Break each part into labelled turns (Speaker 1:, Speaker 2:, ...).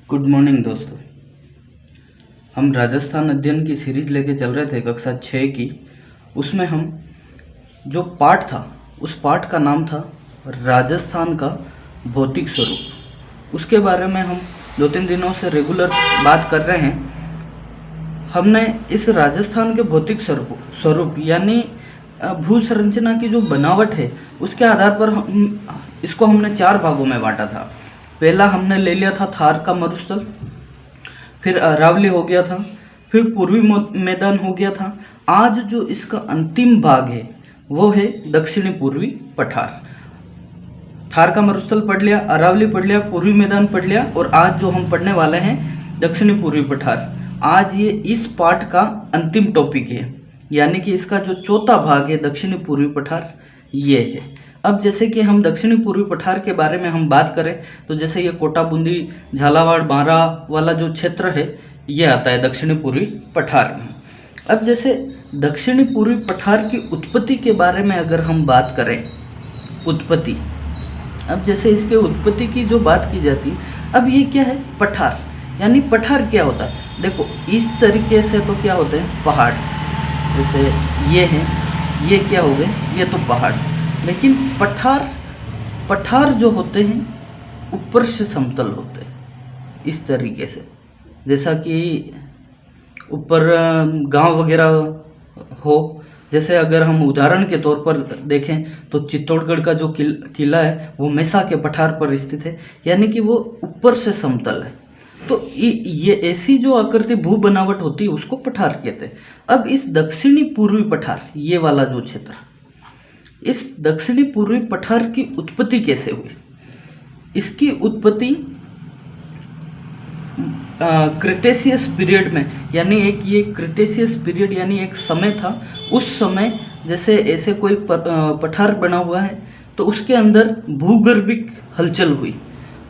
Speaker 1: Good morning दोस्तों। हम राजस्थान अध्ययन की सीरीज लेके चल रहे थे कक्षा 6 की। उसमें हम जो पाठ था उस पाठ का नाम था राजस्थान का भौतिक स्वरूप। उसके बारे में हम 2-3 दिनों से रेगुलर बात कर रहे हैं। हमने इस राजस्थान के भौतिक स्वरूप यानी भू संरचना की जो बनावट है उसके आधार पर इसको हमने 4 भागों में बांटा था। पहला हमने ले लिया था थार का मरुस्थल, फिर अरावली हो गया था, फिर पूर्वी मैदान हो गया था। आज जो इसका अंतिम भाग है वो है दक्षिणी पूर्वी पठार। थार का मरुस्थल पढ़ लिया, अरावली पढ़ लिया, पूर्वी मैदान पढ़ लिया और आज जो हम पढ़ने वाले हैं दक्षिणी पूर्वी पठार। आज ये इस पाठ का अंतिम टॉपिक है, यानी कि इसका जो चौथा भाग है दक्षिणी पूर्वी पठार ये है। अब जैसे कि हम दक्षिणी पूर्वी पठार के बारे में हम बात करें तो जैसे ये कोटा, बूंदी, झालावाड़, बारा वाला जो क्षेत्र है ये आता है दक्षिणी पूर्वी पठार में। अब जैसे दक्षिणी पूर्वी पठार की उत्पत्ति के बारे में अगर हम बात करें, उत्पत्ति, अब जैसे इसके उत्पत्ति की जो बात की जाती है, अब ये क्या है पठार, यानी पठार क्या होता है। देखो इस तरीके से तो क्या होते हैं पहाड़, जैसे ये है, ये क्या हो गए, ये तो पहाड़। लेकिन पठार जो होते हैं ऊपर से समतल होते हैं इस तरीके से, जैसा कि ऊपर गांव वगैरह हो। जैसे अगर हम उदाहरण के तौर पर देखें तो चित्तौड़गढ़ का जो किला है वो मेसा के पठार पर स्थित है, यानी कि वो ऊपर से समतल है। तो ये ऐसी जो आकृति भू बनावट होती है उसको पठार कहते हैं। अब इस दक्षिणी पूर्वी पठार, ये वाला जो क्षेत्र, इस दक्षिणी पूर्वी पठार की उत्पत्ति कैसे हुई? इसकी उत्पत्ति क्रिटेशियस पीरियड में, यानी ये क्रिटेशियस पीरियड यानी एक समय था। उस समय जैसे ऐसे कोई पठार बना हुआ है तो उसके अंदर भूगर्भिक हलचल हुई।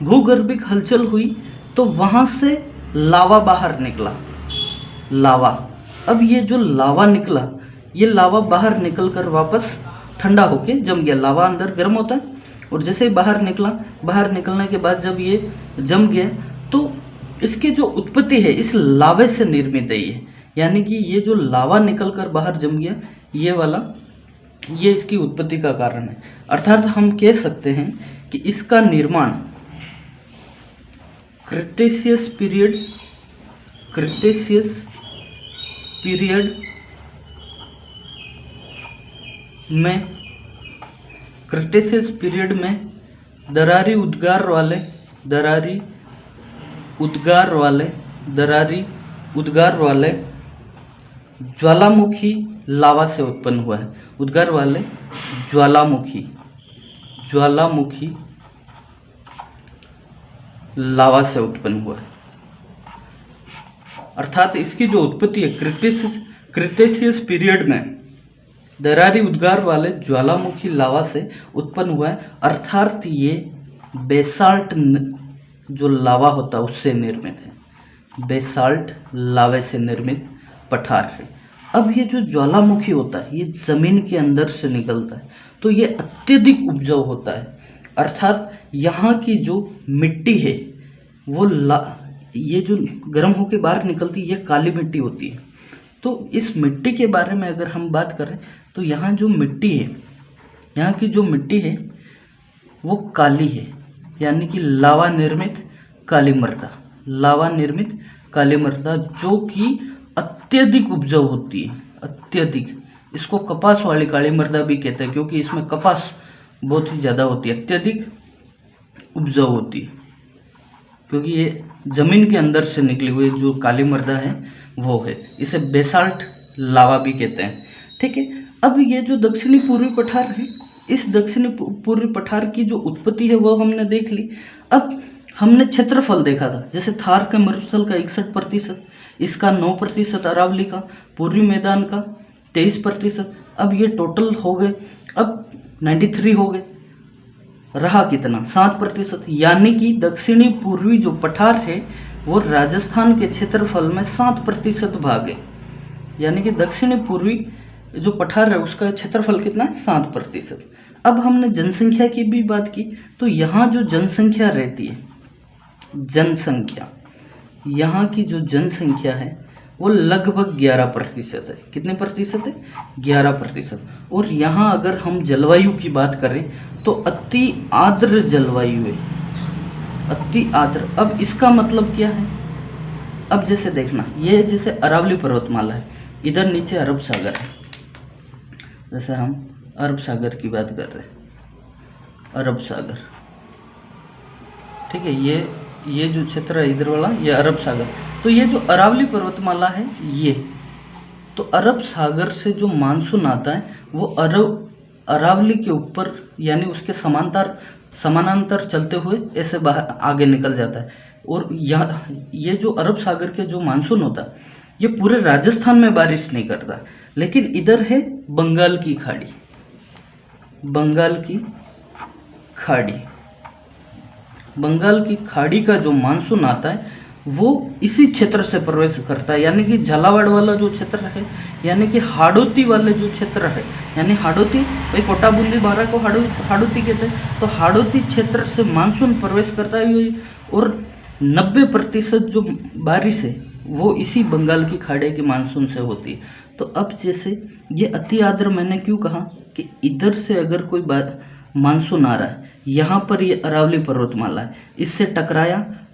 Speaker 1: भूगर्भिक हलचल हुई तो वहाँ से लावा बाहर निकला, लावा। अब ये जो लावा निकला, ये लावा बाहर निकल कर वापस ठंडा होके जम गया। लावा अंदर गर्म होता है और जैसे ही बाहर निकला, बाहर निकलने के बाद जब ये जम गया तो इसकी जो उत्पत्ति है इस लावे से निर्मित है ये, यानी कि ये जो लावा निकल कर बाहर जम गया ये वाला, ये इसकी उत्पत्ति का कारण है। अर्थात हम कह सकते हैं कि इसका निर्माण क्रिटेशियस पीरियड में दरारी उद्गार वाले ज्वालामुखी लावा से उत्पन्न हुआ है। उद्गार वाले ज्वालामुखी लावा से उत्पन्न हुआ है। अर्थात इसकी जो उत्पत्ति है क्रिटेशियस पीरियड में दरारी उद्गार वाले ज्वालामुखी लावा से उत्पन्न हुआ है। अर्थात ये बेसाल्ट जो लावा होता है उससे निर्मित है, बेसाल्ट लावे से निर्मित पठार है। अब ये जो ज्वालामुखी होता है ये जमीन के अंदर से निकलता है तो ये अत्यधिक उपजाऊ होता है। अर्थात यहाँ की जो मिट्टी है वो ये जो गर्म होकर बाहर निकलती है ये काली मिट्टी होती है। तो इस मिट्टी के बारे में अगर हम बात करें तो यहाँ जो मिट्टी है, यहाँ की जो मिट्टी है वो काली है, यानी कि लावा निर्मित काली मृदा जो कि अत्यधिक उपजाऊ होती है। अत्यधिक, इसको कपास वाली काली मृदा भी कहते हैं क्योंकि इसमें कपास बहुत ही ज़्यादा होती है, अत्यधिक उपजाऊ होती है क्योंकि ये जमीन के अंदर से निकली हुई जो काली मृदा है वो है। इसे बेसाल्ट लावा भी कहते हैं। ठीक है, अब ये जो दक्षिणी पूर्वी पठार है, इस दक्षिणी पूर्वी पठार की जो उत्पत्ति है वो हमने देख ली। अब हमने क्षेत्रफल देखा था, जैसे थार के मरुस्थल का 61%, इसका 9%, अरावली का, पूर्वी मैदान का 23%। अब ये टोटल हो गए, अब 93 हो गए, रहा कितना 7%, यानी कि दक्षिणी पूर्वी जो पठार है वो राजस्थान के क्षेत्रफल में 7% भाग है। यानी कि दक्षिणी पूर्वी जो पठार है उसका क्षेत्रफल कितना है 7%। अब हमने जनसंख्या की भी बात की तो यहाँ जो जनसंख्या रहती है, जनसंख्या यहाँ की जो जनसंख्या है वो लगभग 11% है। कितने प्रतिशत है? 11%। और यहाँ अगर हम जलवायु की बात करें तो अति आर्द्र जलवायु है, अति आर्द्र। अब इसका मतलब क्या है? अब जैसे देखना, ये जैसे अरावली पर्वतमाला है, इधर नीचे अरब सागर है। जैसे हम अरब सागर की बात कर रहे हैं, अरब सागर, ठीक है, ये जो क्षेत्र है इधर वाला, ये अरब सागर। तो ये जो अरावली पर्वतमाला है, ये तो अरब सागर से जो मानसून आता है वो अरावली के ऊपर यानी उसके समानांतर चलते हुए ऐसे आगे निकल जाता है। और ये जो अरब सागर के जो मानसून होता है ये पूरे राजस्थान में बारिश नहीं करता, लेकिन इधर है बंगाल की खाड़ी, बंगाल की खाड़ी, बंगाल की खाड़ी का जो मानसून आता है वो इसी क्षेत्र से प्रवेश करता है। यानी कि झालावाड़ वाला जो क्षेत्र है, यानी कि हाड़ौती वाले जो क्षेत्र है, यानी हाड़ौती, भाई कोटाबुंदी बारा को हाड़ौती कहते हैं, तो हाड़ौती क्षेत्र से मानसून प्रवेश करता है। और 90% जो बारिश है वो इसी बंगाल की खाड़ी के मानसून से होती है। तो अब जैसे ये अति आर्द्र, मैंने क्यों कहा कि इधर से अगर कोई मानसून आ रहा है, यहाँ पर ये अरावली पर्वतमाला है, इससे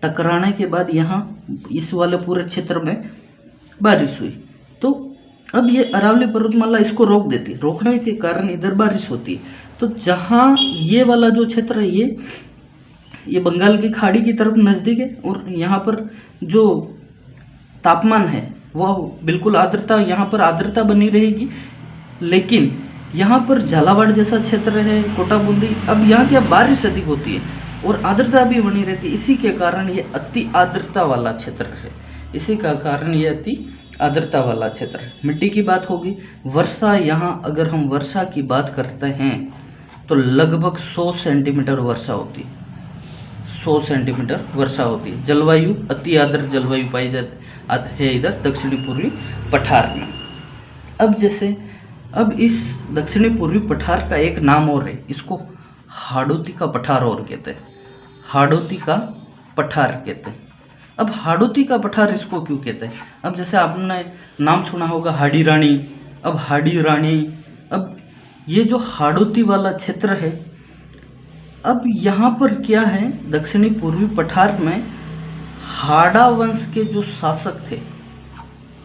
Speaker 1: टकराने के बाद यहाँ इस वाले पूरे क्षेत्र में बारिश हुई। तो अब ये अरावली पर्वतमाला इसको रोक देती है, रोकने के कारण इधर बारिश होती है। तो जहाँ ये वाला जो क्षेत्र है ये बंगाल की खाड़ी की तरफ नज़दीक है, और यहाँ पर जो तापमान है वो बिल्कुल आर्द्रता, यहाँ पर आर्द्रता बनी रहेगी। लेकिन यहाँ पर झालावाड़ जैसा क्षेत्र है, कोटाबूंदी, अब यहाँ की बारिश अधिक होती है और आर्द्रता भी बनी रहती है। इसी के कारण ये अति आर्द्रता वाला क्षेत्र है, इसी का कारण ये अति आर्द्रता वाला क्षेत्र है। मिट्टी की बात होगी, वर्षा, यहाँ अगर हम वर्षा की बात करते हैं तो लगभग 100 सेंटीमीटर वर्षा होती है, 100 सेंटीमीटर वर्षा होती है। जलवायु अति आर्द्र जलवायु पाई जाती है इधर दक्षिणी पूर्वी पठार में। अब इस दक्षिणी पूर्वी पठार का एक नाम और है, इसको हाड़ौती का पठार और कहते हैं, हाड़ौती का पठार कहते हैं। अब हाड़ौती का पठार इसको क्यों कहते हैं? अब जैसे आपने नाम सुना होगा हाड़ी रानी, अब हाड़ी रानी, अब ये जो हाड़ौती वाला क्षेत्र है, अब यहाँ पर क्या है, दक्षिणी पूर्वी पठार में हाड़ा वंश के जो शासक थे,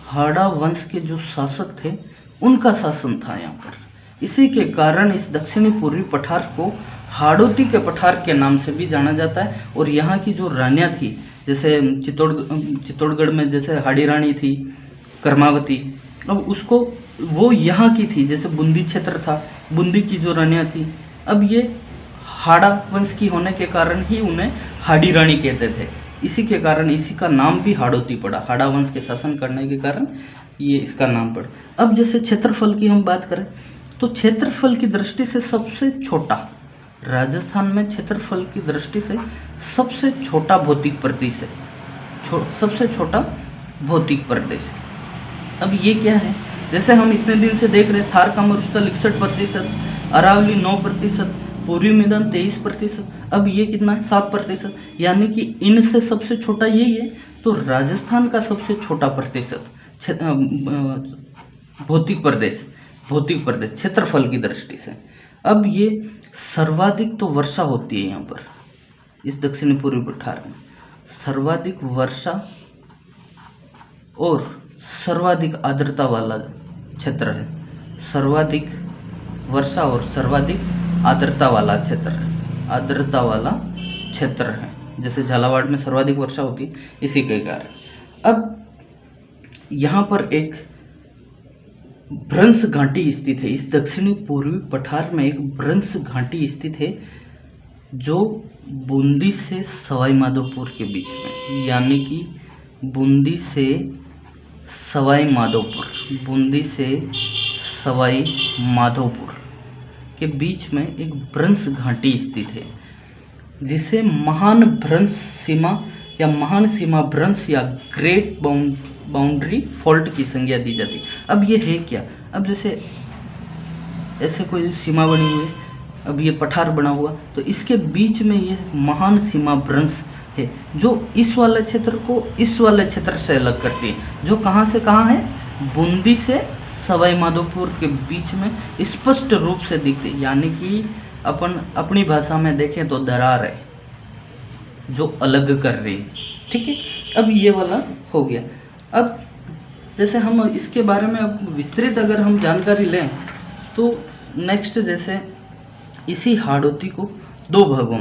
Speaker 1: हाड़ा वंश के जो शासक थे उनका शासन था यहाँ पर। इसी के कारण इस दक्षिणी पूर्वी पठार को हाड़ौती के पठार के नाम से भी जाना जाता है। और यहाँ की जो रानियाँ थी, जैसे चित्तौड़गढ़ में जैसे हाड़ी रानी थी, कर्मावती, अब उसको वो यहाँ की थी। जैसे बूंदी क्षेत्र था, बूंदी की जो रानियाँ थी, अब ये हाड़ा वंश की होने के कारण ही उन्हें हाड़ी रानी कहते थे। इसी के कारण इसी का नाम भी हाड़ौती पड़ा, हाड़ा वंश के शासन करने के कारण ये इसका नाम पड़ा। अब जैसे क्षेत्रफल की हम बात करें तो क्षेत्रफल की दृष्टि से सबसे छोटा, राजस्थान में क्षेत्रफल की दृष्टि से सबसे छोटा भौतिक प्रदेश है, सबसे छोटा भौतिक प्रदेश। अब ये क्या है, जैसे हम इतने दिन से देख रहे, थार का मरुस्थल 61%, अरावली 9%, पूर्वी मैदान 23%, अब ये कितना है 7%, यानी कि इनसे सबसे छोटा यही है। तो राजस्थान का सबसे छोटा प्रतिशत भौतिक प्रदेश क्षेत्रफल की दृष्टि से। अब ये सर्वाधिक तो वर्षा होती है यहाँ पर, इस दक्षिणी पूर्वी पठार में सर्वाधिक वर्षा और सर्वाधिक आर्द्रता वाला क्षेत्र है, सर्वाधिक वर्षा और सर्वाधिक आर्द्रता वाला क्षेत्र है, आर्द्रता वाला क्षेत्र है। जैसे झालावाड़ में सर्वाधिक वर्षा होती है, इसी के कारण। अब यहाँ पर एक भ्रंश घाटी स्थित है, इस दक्षिणी पूर्वी पठार में एक भ्रंश घाटी स्थित है जो बूंदी से सवाई माधोपुर के बीच में, यानी कि बूंदी से सवाई माधोपुर के बीच में एक भ्रंश घाटी स्थित है, जिसे महान भ्रंश सीमा या महान सीमा भ्रंश या ग्रेट बाउंड्री फॉल्ट की संज्ञा दी जाती। अब ये है क्या, अब जैसे ऐसे कोई सीमा बनी हुई है, अब ये पठार बना हुआ, तो इसके बीच में ये महान सीमा भ्रंश है जो इस वाले क्षेत्र को इस वाले क्षेत्र से अलग करती है, जो कहाँ से कहाँ है, बूंदी से सवाई माधोपुर के बीच में स्पष्ट रूप से दिखती है। यानी कि अपन अपनी भाषा में देखें तो दरार है जो अलग कर रही है। ठीक है, अब ये वाला हो गया। अब जैसे हम इसके बारे में अब विस्तृत अगर हम जानकारी लें तो नेक्स्ट जैसे इसी हाड़ौती को दो भागों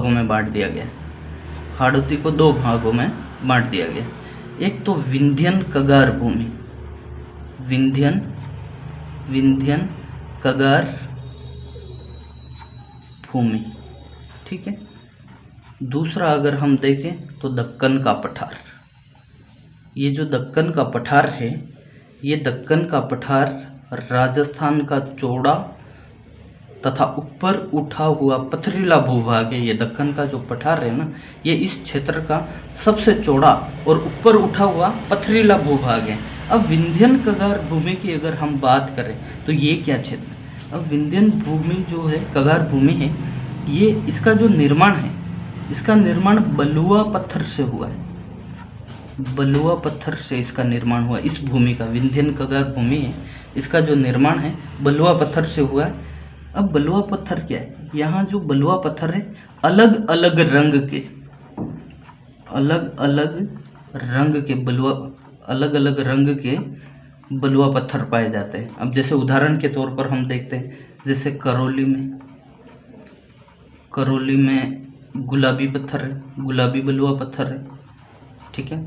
Speaker 1: में बांट दिया गया। हाड़ौती को दो भागों में बांट दिया गया। एक तो विंध्यन कगार भूमि, विंध्यन कगार भूमि, ठीक है। दूसरा अगर हम देखें तो दक्कन का पठार। ये जो दक्कन का पठार है, ये दक्कन का पठार राजस्थान का चौड़ा तथा ऊपर उठा हुआ पथरीला भूभाग है। ये दक्कन का जो पठार है ना, ये इस क्षेत्र का सबसे चौड़ा और ऊपर उठा हुआ पथरीला भूभाग है। अब विंध्यन कगार भूमि की अगर हम बात करें तो ये क्या क्षेत्र, अब विंध्यन भूमि जो है, कगार भूमि है, ये इसका जो निर्माण है, इसका निर्माण बलुआ पत्थर से हुआ है। बलुआ पत्थर से इसका निर्माण हुआ। इस भूमि का विंध्यन कगार भूमि है, इसका जो निर्माण है बलुआ पत्थर से हुआ है। अब बलुआ पत्थर क्या है, यहाँ जो बलुआ पत्थर है अलग अलग रंग के बलुआ पत्थर पाए जाते हैं। अब जैसे उदाहरण के तौर पर हम देखते हैं, जैसे करौली में गुलाबी पत्थर है, गुलाबी बलुआ पत्थर है, ठीक है।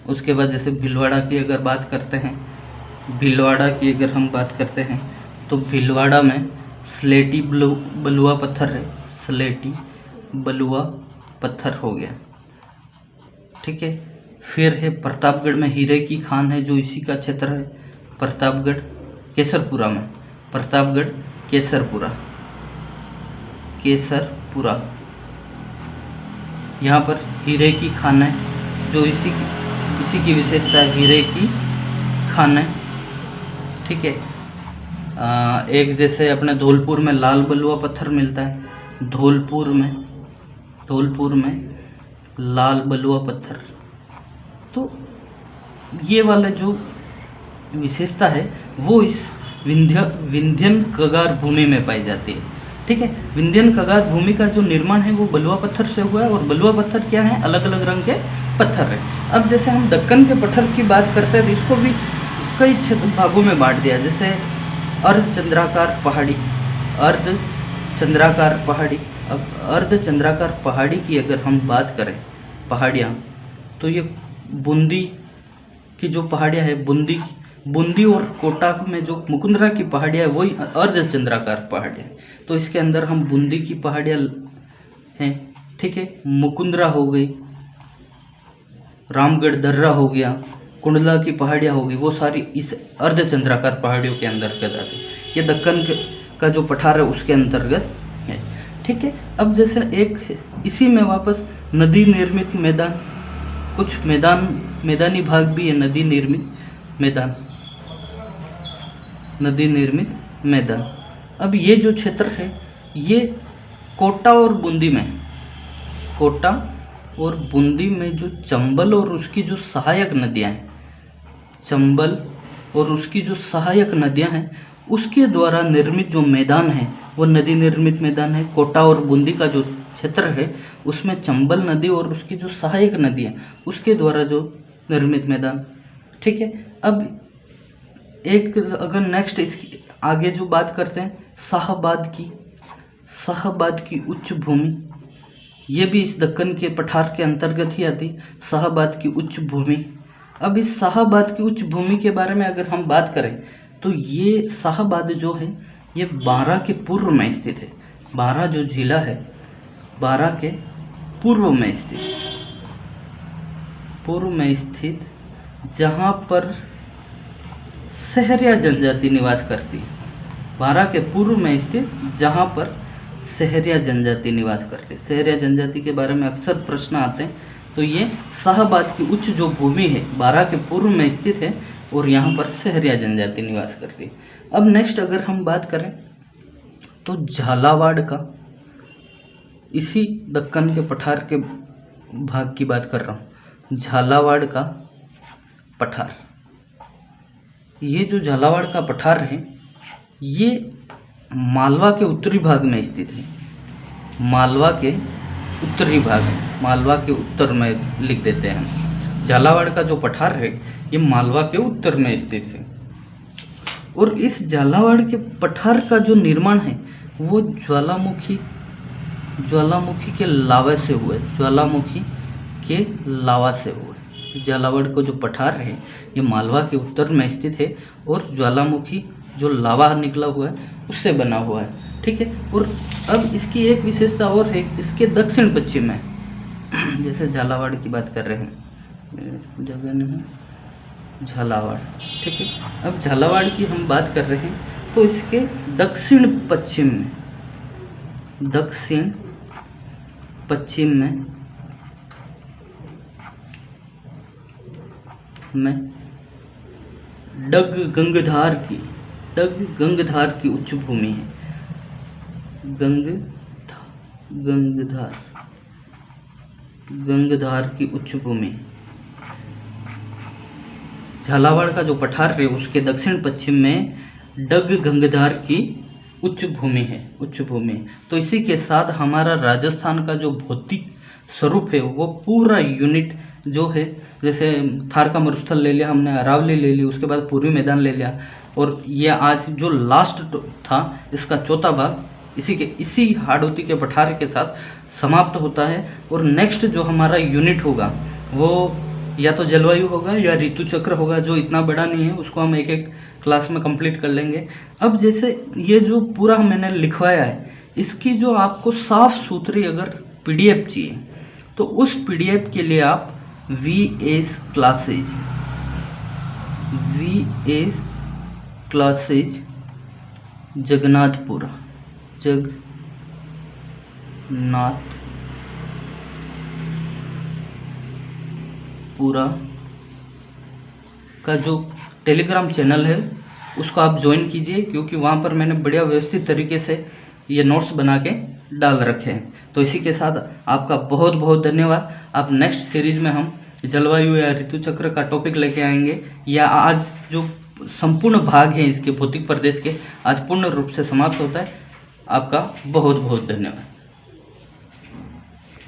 Speaker 1: उसके बाद जैसे भीलवाड़ा की अगर बात करते हैं, तो भीलवाड़ा में स्लेटी बलुआ पत्थर है, स्लेटी बलुआ पत्थर हो गया, ठीक है। फिर है प्रतापगढ़ में हीरे की खान है, जो इसी का क्षेत्र है। प्रतापगढ़ केसरपुरा में, प्रतापगढ़ केसरपुरा यहाँ पर हीरे की खान है, जो इसी की विशेषता है, हीरे की खान है, ठीक है। एक जैसे अपने धौलपुर में लाल बलुआ पत्थर मिलता है, धौलपुर में लाल बलुआ पत्थर। तो ये वाला जो विशेषता है वो इस विंध्यन कगार भूमि में पाई जाती है, ठीक है। विंध्यन कगार भूमि का जो निर्माण है वो बलुआ पत्थर से हुआ है, और बलुआ पत्थर क्या है, अलग अलग रंग के पत्थर है। अब जैसे हम दक्कन के पत्थर की बात करते हैं तो इसको भी कई भागों में बांट दिया, जैसे अर्धचंद्राकार पहाड़ी की अगर हम बात करें, पहाड़ियाँ, तो ये बूंदी की जो पहाड़ियाँ है, बूंदी और कोटा में जो मुकुंदरा की पहाड़ियाँ है वही अर्धचंद्राकार पहाड़ियाँ। तो इसके अंदर हम बूंदी की पहाड़ियाँ हैं, ठीक है, मुकुंदरा हो गई, रामगढ़ दर्रा हो गया, कुंडला की पहाड़ियाँ हो गई, वो सारी इस अर्धचंद्राकार पहाड़ियों के अंतर्गत आती है। ये दक्कन का जो पठार है उसके अंतर्गत है, ठीक है। अब जैसे एक इसी में वापस नदी निर्मित मैदान, कुछ मैदानी भाग भी है, नदी निर्मित मैदान। अब ये जो क्षेत्र है ये कोटा और बूंदी में जो चंबल और उसकी जो सहायक नदियां हैं उसके द्वारा निर्मित जो मैदान है वो नदी निर्मित मैदान है। कोटा और बूंदी का जो क्षेत्र है उसमें चंबल नदी और उसकी जो सहायक नदी है उसके द्वारा जो निर्मित मैदान, ठीक है। अब एक अगर नेक्स्ट इसकी आगे जो बात करते हैं शाहाबाद की उच्च भूमि, ये भी इस दक्कन के पठार के अंतर्गत ही आती, शाहाबाद की उच्च भूमि। अब इस शाहाबाद की उच्च भूमि के बारे में अगर हम बात करें तो ये शाहाबाद जो है ये बारां के पूर्व में स्थित है। बारां जो जिला है, बारां के पूर्व में स्थित जहाँ पर सहरिया जनजाति निवास करती है। बारां के पूर्व में स्थित जहाँ पर सहरिया जनजाति निवास करती है। सहरिया जनजाति के बारे में अक्सर प्रश्न आते हैं, तो ये शाहाबाद की उच्च जो भूमि है बारां के पूर्व में स्थित है और यहाँ पर सहरिया जनजाति निवास करती है। अब नेक्स्ट अगर हम बात करें तो झालावाड़ का इसी दक्कन के पठार के भाग की बात कर रहा हूँ, झालावाड़ का पठार। ये जो झालावाड़ का पठार है ये मालवा के उत्तरी भाग में स्थित है। मालवा के उत्तरी भाग में, मालवा के उत्तर में लिख देते हैं हम। झालावाड़ का जो पठार है ये मालवा के उत्तर में स्थित है। और इस झालावाड़ के पठार का जो निर्माण है वो ज्वालामुखी के लावा से हुआ है। ज्वालामुखी के लावा से हुआ है। झालावाड़ को जो पठार है ये मालवा के उत्तर में स्थित है और ज्वालामुखी जो लावा निकला हुआ है उससे बना हुआ है। ठीक है। और अब इसकी एक विशेषता और है, इसके दक्षिण पश्चिम में, जैसे झालावाड़ की बात कर रहे हैं, जगह नहीं, झालावाड़। ठीक है। अब झालावाड़ की हम बात कर रहे हैं तो इसके दक्षिण पश्चिम में डग गंगधार की उच्च भूमि है। गंगधार की उच्च भूमि। झालावाड़ का जो पठार है उसके दक्षिण पश्चिम में डग गंगधार की उच्च भूमि। तो इसी के साथ हमारा राजस्थान का जो भौतिक स्वरूप है वो पूरा यूनिट जो है, जैसे थार का मरुस्थल ले लिया हमने, अरावली ले ली, उसके बाद पूर्वी मैदान ले लिया, और ये आज जो लास्ट था इसका चौथा भाग इसी हाड़ौती के पठार के साथ समाप्त होता है। और नेक्स्ट जो हमारा यूनिट होगा वो या तो जलवायु होगा या ऋतु चक्र होगा, जो इतना बड़ा नहीं है, उसको हम एक एक क्लास में कंप्लीट कर लेंगे। अब जैसे ये जो पूरा मैंने लिखवाया है इसकी जो आपको साफ सुथरी अगर पीडीएफ चाहिए तो उस पीडीएफ के लिए आप VS क्लासेज जगन्नाथपुरा का जो टेलीग्राम चैनल है उसको आप ज्वाइन कीजिए, क्योंकि वहाँ पर मैंने बढ़िया व्यवस्थित तरीके से ये नोट्स बना के डाल रखे हैं। तो इसी के साथ आपका बहुत बहुत धन्यवाद। आप नेक्स्ट सीरीज में हम जलवायु या ऋतु चक्र का टॉपिक लेके आएंगे, या आज जो संपूर्ण भाग हैं इसके भौतिक प्रदेश के आज पूर्ण रूप से समाप्त होता है। आपका बहुत बहुत धन्यवाद।